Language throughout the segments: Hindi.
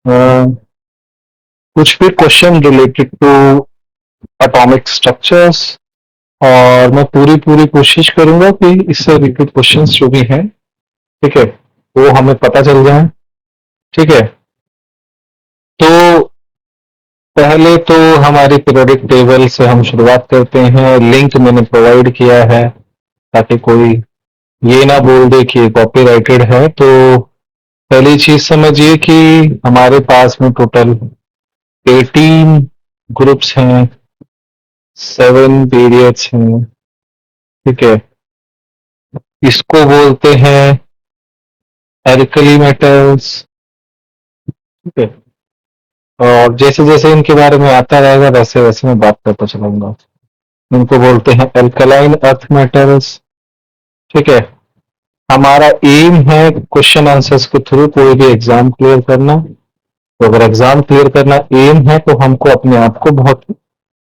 अ, कुछ भी question related to atomic structures, और मैं पूरी पूरी कोशिश करूंगा कि इससे रिलेटेड क्वेश्चंस जो भी हैं, ठीक है, वो हमें पता चल जाए। ठीक है, तो पहले तो हमारी पीरियोडिक टेबल से हम शुरुआत करते हैं। लिंक मैंने प्रोवाइड किया है ताकि कोई ये ना बोल दे कि कॉपीराइटेड है। तो पहली चीज समझिए कि हमारे पास में टोटल 18 ग्रुप्स हैं, 7 पीरियड्स हैं। ठीक है, इसको बोलते हैं एल्कली मेटल्स। ठीक है, और जैसे जैसे इनके बारे में आता रहेगा वैसे वैसे मैं बात करता चलूंगा। इनको बोलते हैं एल्कलाइन अर्थ मेटल्स। ठीक है, हमारा एम है क्वेश्चन आंसर्स के थ्रू कोई भी एग्जाम क्लियर करना। तो अगर एग्जाम क्लियर करना एम है तो हमको अपने आप को बहुत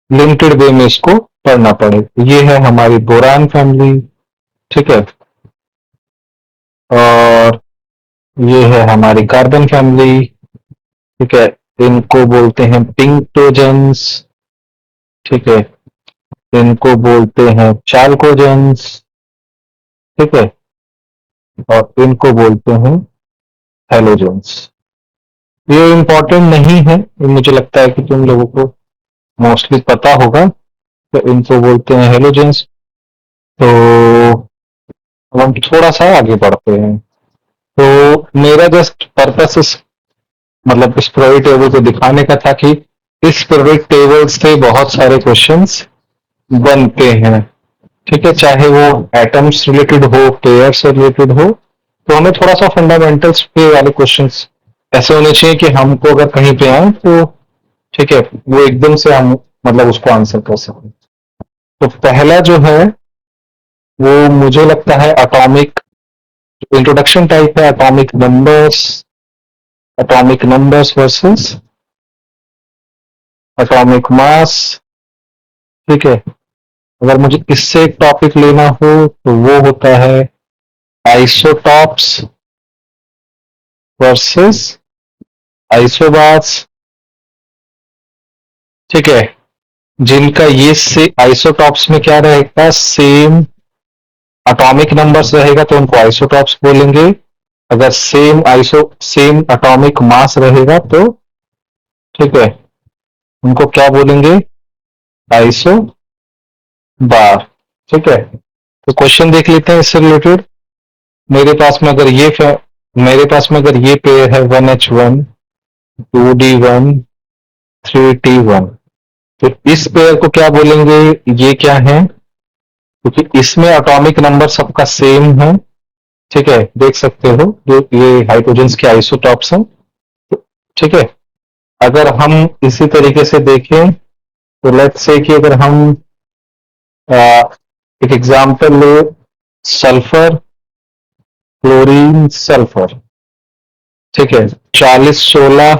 लिमिटेड वे में इसको पढ़ना पड़े। ये है हमारी बोरान फैमिली। ठीक है, और ये है हमारी कार्बन फैमिली। ठीक है, इनको बोलते हैं पिंक्टोजेंस। ठीक है, इनको बोलते हैं चाल्कोजेंस। ठीक है, और इनको बोलते हैं हेलोजेंस। ये इम्पोर्टेंट नहीं है, ये मुझे लगता है कि तुम लोगों को मोस्टली पता होगा। तो इनको बोलते हैं हेलोजेंस। तो अब हम थोड़ा सा आगे बढ़ते हैं। तो मेरा जस्ट पर्पस इस मतलब इस प्रोजेक्ट टेबल को दिखाने का था कि इस प्रोजेक्ट टेबल से बहुत सारे क्वेश्चंस बनते हैं। ठीक है, चाहे वो एटम्स रिलेटेड हो, पेयर्स से रिलेटेड हो। तो हमें थोड़ा सा फंडामेंटल्स पे वाले क्वेश्चंस ऐसे होने चाहिए कि हमको अगर कहीं पे आए तो ठीक है वो एकदम से हम मतलब उसको आंसर कर सकें। तो पहला जो है वो मुझे लगता है एटॉमिक इंट्रोडक्शन टाइप है। Atomic numbers versus atomic mass. ठीक है, अगर मुझे इससे एक टॉपिक लेना हो तो वो होता है आइसोटॉप्स वर्सेस आइसोबार्स। ठीक है, जिनका ये से आइसोटॉप्स में क्या रहेगा, सेम एटॉमिक नंबर्स रहेगा तो उनको आइसोटॉप्स बोलेंगे। अगर सेम एटॉमिक मास रहेगा तो ठीक है उनको क्या बोलेंगे, आइसो बार। ठीक है, तो क्वेश्चन देख लेते हैं इससे रिलेटेड। मेरे पास में अगर ये मेरे पास में अगर ये पेयर है 1H1 2D1 3T1, तो इस पेयर को क्या बोलेंगे, ये क्या है, क्योंकि इसमें एटॉमिक नंबर सबका सेम है। ठीक है, देख सकते हो जो ये हाइड्रोजन्स के आइसोटॉप्स हैं। ठीक है, अगर हम इसी तरीके से देखें तो लेट्स से कि अगर हम आ, एक एग्जांपल ले, सल्फर क्लोरीन सल्फर। ठीक है, 40-16।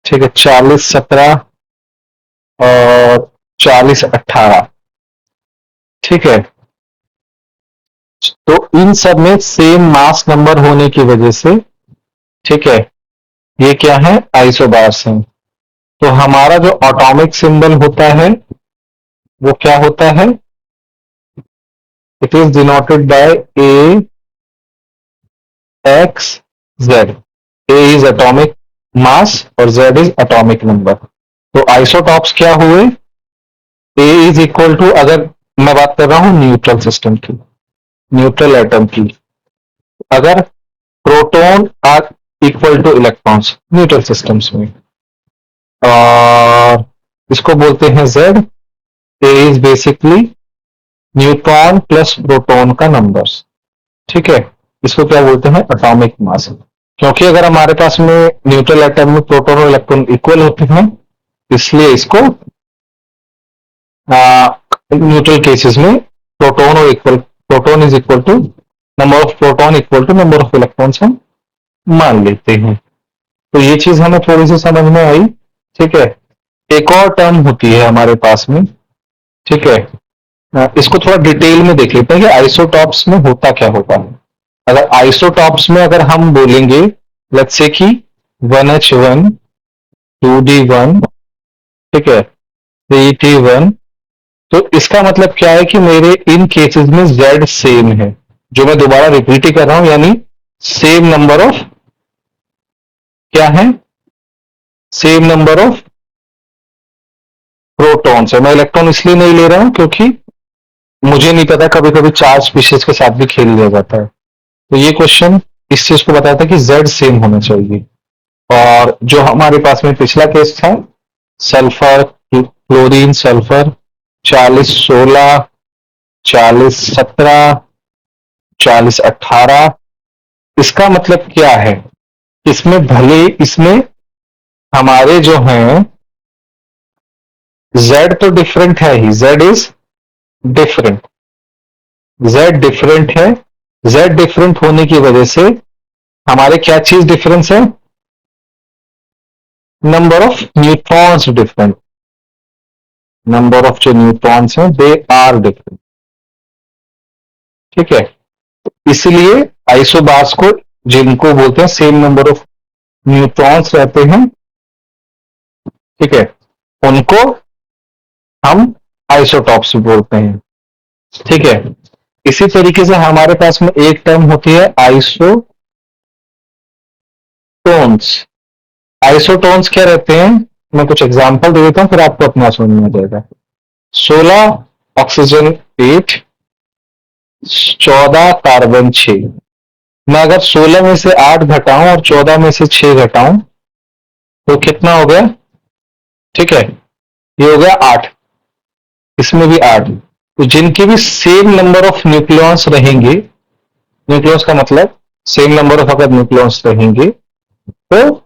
ठीक है, 40-17 और 40-18। ठीक है, तो इन सब में सेम मास नंबर होने की वजह से ठीक है ये क्या है, आइसोबार्स हैं। तो हमारा जो एटॉमिक सिंबल होता है वो क्या होता है, it is denoted by A x Z. A is atomic mass और जेड इज एटॉमिक नंबर। तो आइसोटॉप्स क्या हुए, ए इज इक्वल टू, अगर मैं बात कर रहा हूं न्यूट्रल सिस्टम की, न्यूट्रल एटम की, अगर proton are equal to electrons neutral systems में, और इसको बोलते हैं Z. A is basically neutron plus proton का नंबर्स। ठीक है, इसको क्या बोलते हैं, एटॉमिक मास। क्योंकि अगर हमारे पास में न्यूट्रल एटम में प्रोटॉन और इलेक्ट्रॉन इक्वल होते हैं, इसलिए इसको न्यूट्रल केसेस में proton is equal to number of proton equal to number of electrons हम मान लेते हैं। तो ये चीज हमें थोड़ी सी समझ में आई। ठीक है, एक और टर्म होती है हमारे पास में। ठीक है, इसको थोड़ा डिटेल में देख लेते हैं कि आइसोटॉप्स में होता क्या होता है। अगर आइसोटॉप्स में अगर हम बोलेंगे लेट्स से कि 1H1 2D1, ठीक है, 3T1। तो इसका मतलब क्या है कि मेरे इन केसेस में Z सेम है, जो मैं दोबारा रिपीट ही कर रहा हूं, यानी सेम नंबर ऑफ क्या है, सेम नंबर ऑफ प्रोटॉन्स है। मैं इलेक्ट्रॉन इसलिए नहीं ले रहा हूं क्योंकि मुझे नहीं पता, कभी कभी चार्ज स्पीशीज के साथ भी खेल लिया जाता है। तो ये क्वेश्चन इस चीज को बताता है कि Z सेम होना चाहिए। और जो हमारे पास में पिछला केस था, सल्फर क्लोरीन सल्फर 40-16, 40-17, 40-18, इसका मतलब क्या है, इसमें भले इसमें हमारे जो हैं Z तो डिफरेंट है ही, Z is different, Z different है। Z डिफरेंट होने की वजह से हमारे क्या चीज डिफरेंस है, number of neutrons different, number of जो न्यूट्रॉन्स हैं दे आर डिफरेंट, ठीक है। इसलिए आइसोबार्स को, जिनको बोलते हैं सेम नंबर ऑफ न्यूट्रॉन्स रहते हैं, ठीक है, उनको हम आइसोटॉप्स बोलते हैं, ठीक है। इसी तरीके से हमारे पास में एक टर्म होती है आइसोटोन्स। आइसोटोन्स क्या रहते हैं, मैं कुछ एग्जांपल दे देता हूं, फिर आपको अपना समझ में आ जाएगा। 16 ऑक्सीजन 8, 14 कार्बन 6। मैं अगर 16 में से 8 घटाऊं और 14 में से 6 घटाऊं तो कितना हो गया, ठीक है, ये हो गया 8, इसमें भी 8। तो जिनके भी सेम नंबर ऑफ न्यूक्लियॉन्स रहेंगे, न्यूक्लियॉन्स का मतलब सेम नंबर ऑफ अगर न्यूक्लियॉन्स रहेंगे तो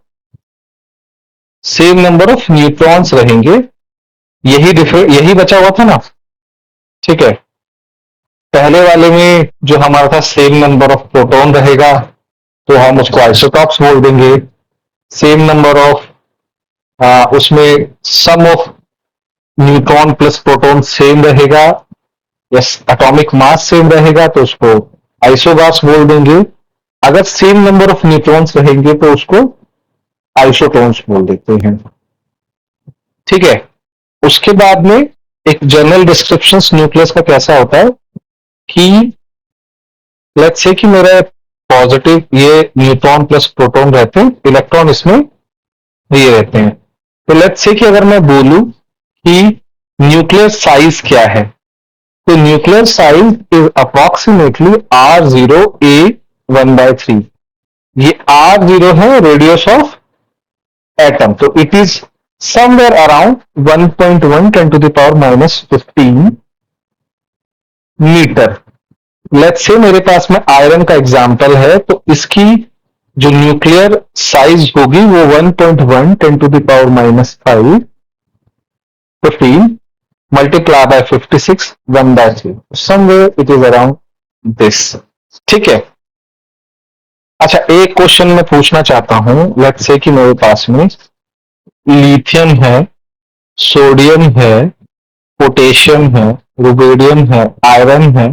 सेम नंबर ऑफ न्यूट्रॉन्स रहेंगे, यही बचा हुआ था ना, ठीक है। पहले वाले में जो हमारा था सेम नंबर ऑफ प्रोटॉन रहेगा तो हम उसको आइसोटॉप्स बोल देंगे। सेम नंबर ऑफ उसमें sum of neutron plus proton same रहेगा, या एटॉमिक मास सेम रहेगा तो उसको आइसोबार्स बोल देंगे। अगर सेम नंबर ऑफ न्यूट्रॉन्स रहेंगे तो उसको आइसोटोन्स बोल देते हैं, ठीक है। उसके बाद में एक जनरल डिस्क्रिप्शन न्यूक्लियस का कैसा होता है कि लेट्स से कि मेरा पॉजिटिव ये न्यूट्रॉन प्लस प्रोटॉन रहते हैं, इलेक्ट्रॉन इसमें ये रहते हैं। तो लेट्स से कि अगर मैं बोलूं कि न्यूक्लियर साइज क्या है, तो nuclear size is approximately R0a1/3। ये R0 है रेडियस ऑफ एटम, तो it is somewhere around 1.1 10⁻⁻15 metre. Let's say मेरे पास में आयरन का एग्जांपल है, तो इसकी जो न्यूक्लियर साइज होगी वो 1.1 10⁻⁵ 15 multiply by 56 1/3, somewhere it is around this, ठीक है। अच्छा, एक क्वेश्चन मैं पूछना चाहता हूं, लेट्स से कि मेरे पास में लिथियम है, सोडियम है, पोटेशियम है, रुबेडियम है, आयरन है,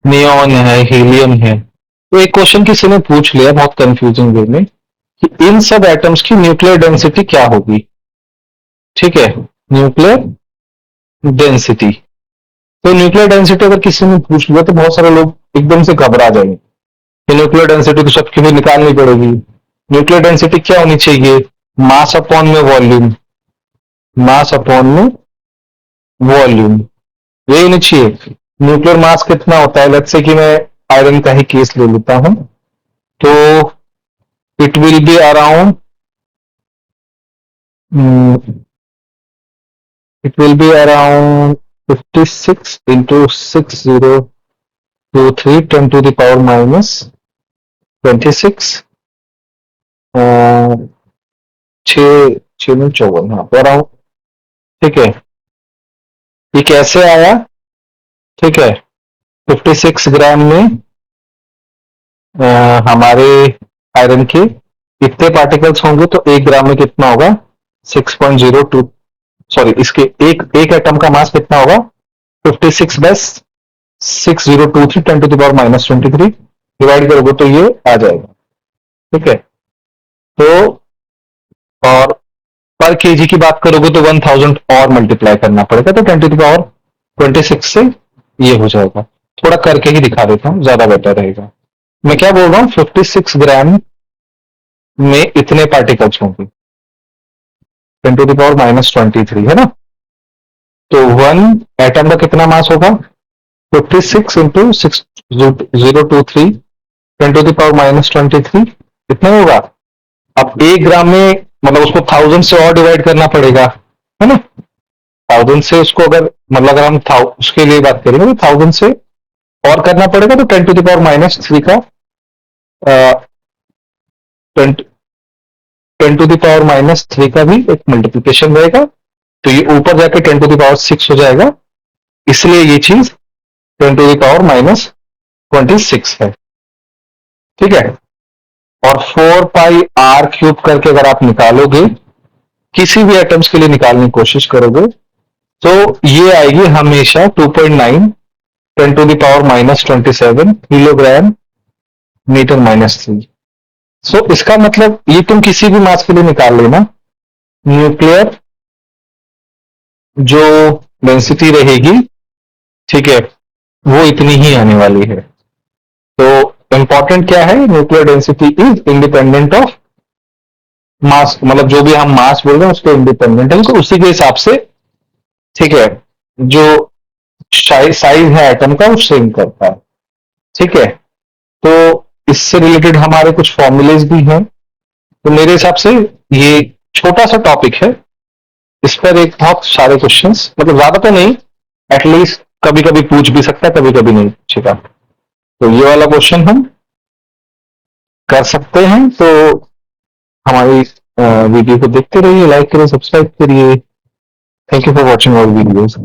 नियॉन है, हीलियम है। तो एक क्वेश्चन किसी ने पूछ लिया बहुत कंफ्यूजिंग वे में कि इन सब एटम्स की न्यूक्लियर डेंसिटी क्या होगी, ठीक है, न्यूक्लियर डेंसिटी। तो न्यूक्लियर डेंसिटी अगर किसी ने पूछ लिया तो बहुत सारे लोग एकदम से घबरा जाएंगे कि न्यूक्लियर डेंसिटी तो सबकी भी निकालनी पड़ेगी। न्यूक्लियर डेंसिटी क्या होनी चाहिए, मास अपॉन में वॉल्यूम, मास अपॉन में वॉल्यूम, ये होनी चाहिए। न्यूक्लियर मास कितना होता है, लेट्स से कि मैं आयरन का ही केस ले लेता हूं, तो it will be around it will be around 56 into 6023 10 to the power minus 26, छः में 54, हाँ अराउंड, ठीक है। ये कैसे आया, ठीक है, 56 ग्राम में हमारे आयरन के इतने पार्टिकल्स होंगे तो 1 ग्राम में कितना होगा, 6.02, सॉरी इसके एक एटम का मास कितना होगा, 56/6023 10 to the power minus 23, divide करोगे तो ये आ जाएगा, ठीक है। तो और पर केजी की बात करोगे तो 1000 और मल्टीप्लाई करना पड़ेगा, तो 10 to the power 26 से ये हो जाएगा। थोड़ा करके ही दिखा देता हूं, ज्यादा बेटर रहेगा। मैं क्या बोल रहा हूं, 56 ग्राम में इतने पार्टिकल्स होंगे, 10 to the power -23 है ना। तो वन एटम का कितना मास होगा, 56 इंटू 6023 10 to the power -23 कितना होगा। अब 1 ग्राम में मतलब उसको 1000 से और डिवाइड करना पड़ेगा, है ना। 1000 से उसको अगर मतलब अगर हम उसके लिए बात करेंगे तो 1000 से और करना पड़ेगा, तो 10 to the power -3 का 10 to the power -3 का भी एक मल्टीप्लीकेशन रहेगा। तो ये ऊपर जाके 10 to the power 6 हो जाएगा, इसलिए ये चीज 10 to the power -26 है। ठीक है। और 4 पाई r³ करके अगर आप निकालोगे, किसी भी एटम्स के लिए निकालने की कोशिश करोगे, तो ये आएगी हमेशा 2.9 10 to the power -27 किलोग्राम मीटर-3। सो इसका मतलब ये तुम किसी भी मास के लिए निकाल लेना, न्यूक्लियर जो डेंसिटी रहेगी, ठीक है, वो इतनी ही आने वाली है। तो इंपॉर्टेंट क्या है, nuclear density is independent of mass, मतलब जो भी हम मास बोल रहे हैं उसके इंडिपेंडेंट है, तो उसी के हिसाब से, ठीक है, जो साइज है एटम का वो श्रिंक करता है। ठीक है। तो इससे रिलेटेड हमारे कुछ फॉर्मूलेज भी हैं। तो मेरे हिसाब से ये छोटा सा टॉपिक है, इस पर एक बहुत सारे क्वेश्चंस, मतलब ज्यादा तो नहीं, एटलीस्ट कभी कभी पूछ भी सकता है, कभी कभी नहीं पूछेगा। तो ये वाला क्वेश्चन हम कर सकते हैं। तो हमारी वीडियो को देखते रहिए, लाइक करिए, सब्सक्राइब करिए। Thank you for watching our videos.